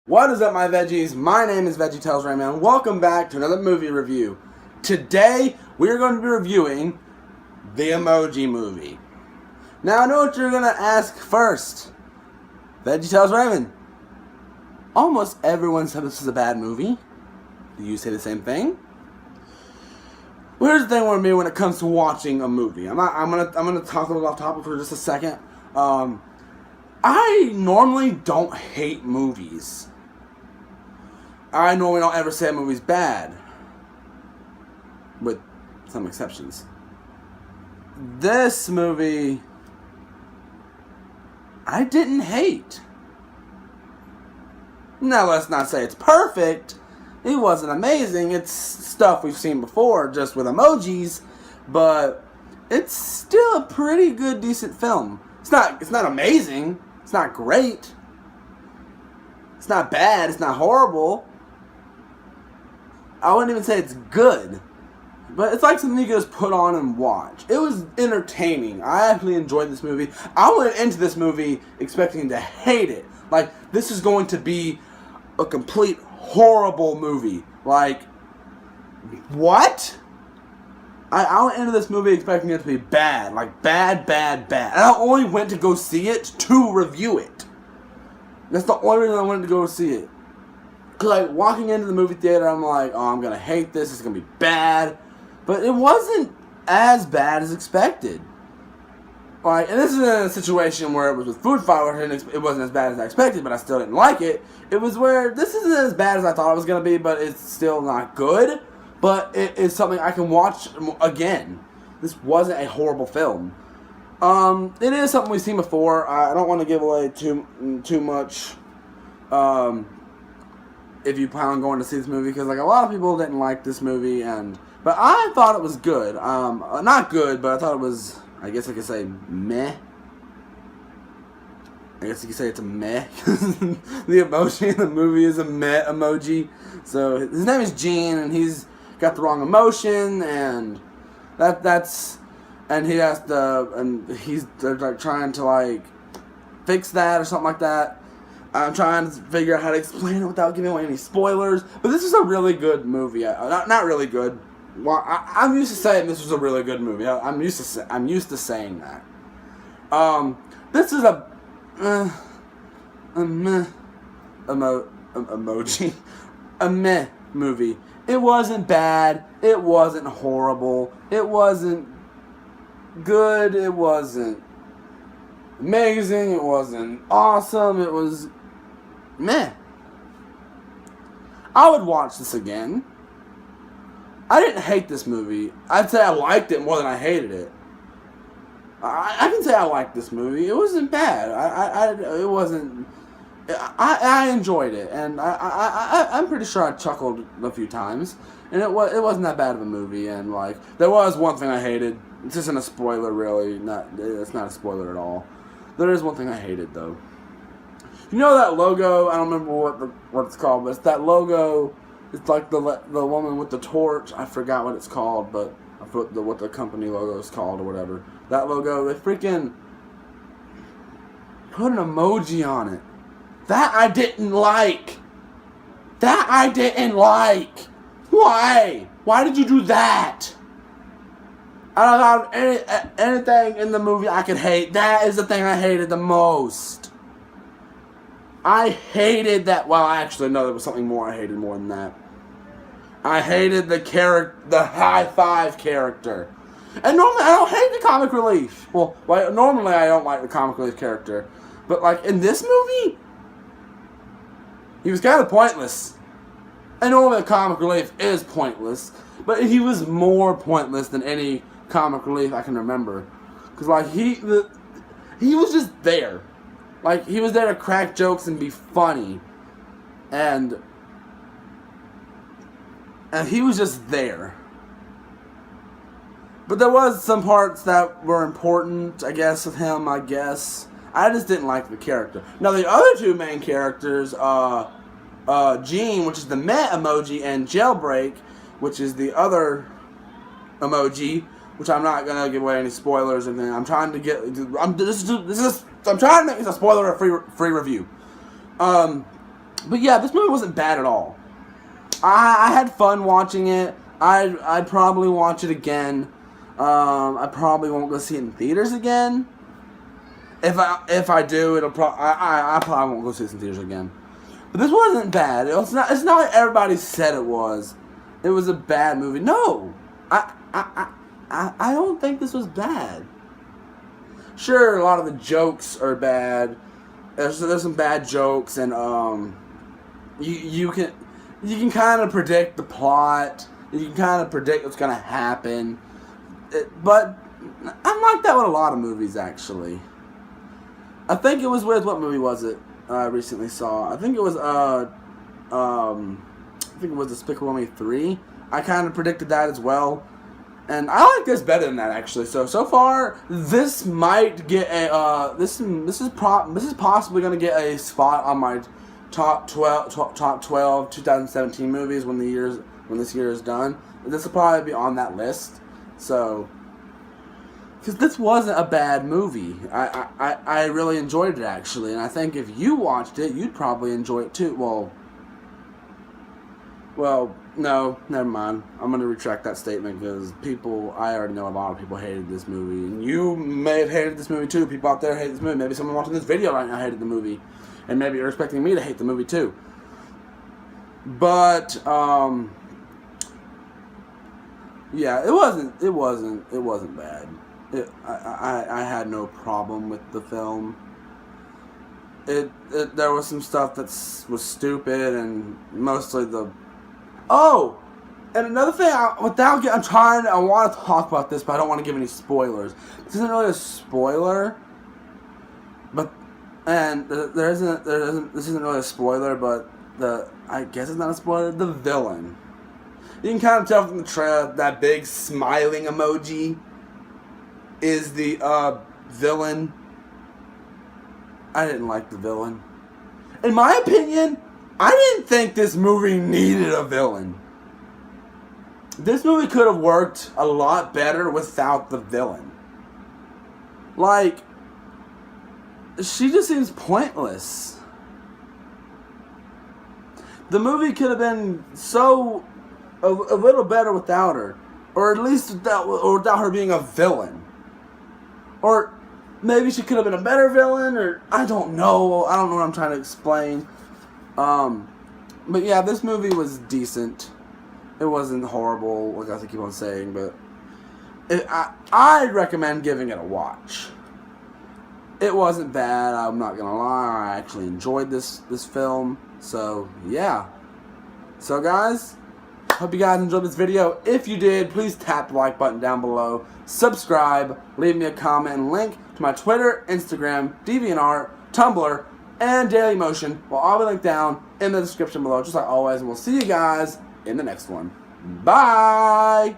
What is up, my veggies? My name is VeggieTales Rayman. Welcome back to another movie review. Today, we are going to be reviewing the Emoji Movie. Now, I know what you're going to ask first. VeggieTales Rayman, almost everyone said this is a bad movie. Do you say the same thing? Well, here's the thing with me when it comes to watching a movie. I'm gonna talk a little off topic for just a second. I normally don't hate movies. I normally don't ever say a movie's bad, with some exceptions. This movie, I didn't hate. Now, let's not say it's perfect. It wasn't amazing. It's stuff we've seen before, just with emojis, but it's still a pretty good, decent film. It's not amazing. It's not great. It's not bad. It's not horrible. I wouldn't even say it's good. But it's like something you can just put on and watch. It was entertaining. I actually enjoyed this movie. I went into this movie expecting to hate it. Like, this is going to be a complete horrible movie. Like, what? I went into this movie expecting it to be bad. Like, bad. And I only went to go see it to review it. That's the only reason I wanted to go see it. Because, like, walking into the movie theater, I'm like, oh, I'm going to hate this. It's going to be bad. But it wasn't as bad as expected. Like, and this is in a situation where it was with Food Fight, where it wasn't as bad as I expected, but I still didn't like it. It was where this isn't as bad as I thought it was going to be, but it's still not good. But it is something I can watch again. This wasn't a horrible film. It is something we've seen before. I don't want to give away too much. If you plan on going to see this movie, because like a lot of people didn't like this movie, but I thought it was good. Not good, but I thought it was, I guess I could say, meh. I guess you could say it's a meh. The emoji in the movie is a meh emoji. So his name is Gene, and he's got the wrong emotion, and they're like trying to like fix that or something like that. I'm trying to figure out how to explain it without giving away any spoilers. But this is a really good movie. Not really good. Well, I'm used to saying this was a really good movie. I'm used to saying that. This is a meh emoji. A meh movie. It wasn't bad. It wasn't horrible. It wasn't good. It wasn't amazing. It wasn't awesome. It was meh. I would watch this again. I didn't hate this movie. I'd say I liked it more than I hated it. I can say I liked this movie. It wasn't bad. It wasn't. I enjoyed it, and I'm pretty sure I chuckled a few times, and it wasn't that bad of a movie. And like, there was one thing I hated. This isn't a spoiler, really. It's not a spoiler at all. There is one thing I hated, though. You know that logo? I don't remember what it's called, but it's that logo. It's like the woman with the torch. I forgot what it's called, but I forgot what the company logo is called or whatever. That logo, they freaking put an emoji on it. That I didn't like. Why? Why did you do that? Out of anything in the movie I could hate, that is the thing I hated the most. I hated that. Well, actually, no, there was something more I hated more than that. I hated the high five character. And normally I don't hate the comic relief. Well, normally I don't like the comic relief character. But like in this movie, he was kind of pointless. And normally the comic relief is pointless, but he was more pointless than any comic relief I can remember. Because like he was just there. Like, he was there to crack jokes and be funny. And he was just there. But there was some parts that were important, I guess, of him, I guess. I just didn't like the character. Now, the other two main characters, Gene, which is the meh emoji, and Jailbreak, which is the other emoji, which I'm not gonna give away any spoilers or anything. I'm trying to get. I'm trying to make this a spoiler-free review. But yeah, this movie wasn't bad at all. I had fun watching it. I'd probably watch it again. I probably won't go see it in theaters again. If I do, I probably won't go see it in theaters again. But this wasn't bad. It's not like everybody said it was. It was a bad movie. No, I don't think this was bad. Sure, a lot of the jokes are bad. There's some bad jokes, and you can kind of predict the plot. You can kind of predict what's gonna happen. But I'm like that with a lot of movies, actually. I think it was with, what movie was it I recently saw? I think it was Despicable Me 3. I kind of predicted that as well. And I like this better than that, actually. So far, this might get a this is possibly going to get a spot on my top 12 2017 movies when this year is done. This will probably be on that list. So, because this wasn't a bad movie, I really enjoyed it, actually, and I think if you watched it, you'd probably enjoy it too. Well, no, never mind. I'm going to retract that statement because I already know a lot of people hated this movie. And you may have hated this movie too. People out there hate this movie. Maybe someone watching this video right now hated the movie. And maybe you're expecting me to hate the movie too. But, yeah, it wasn't bad. I had no problem with the film. There was some stuff that was stupid and mostly the... Oh! And another thing, I want to talk about this, but I don't want to give any spoilers. This isn't really a spoiler, but... And this isn't really a spoiler, but I guess it's not a spoiler, the villain. You can kind of tell from the trailer that big smiling emoji is the villain. I didn't like the villain. In my opinion, I didn't think this movie needed a villain. This movie could have worked a lot better without the villain. Like, she just seems pointless. The movie could have been a little better without her, or at least without her being a villain. Or maybe she could have been a better villain, or I don't know what I'm trying to explain. But yeah, this movie was decent. It wasn't horrible, like I keep on saying, but I'd recommend giving it a watch. It wasn't bad, I'm not gonna lie. I actually enjoyed this film. So yeah. So guys, hope you guys enjoyed this video. If you did, please tap the like button down below. Subscribe, leave me a comment, and link to my Twitter, Instagram, DeviantArt, Tumblr, and Dailymotion will all be linked down in the description below, just like always. And we'll see you guys in the next one. Bye!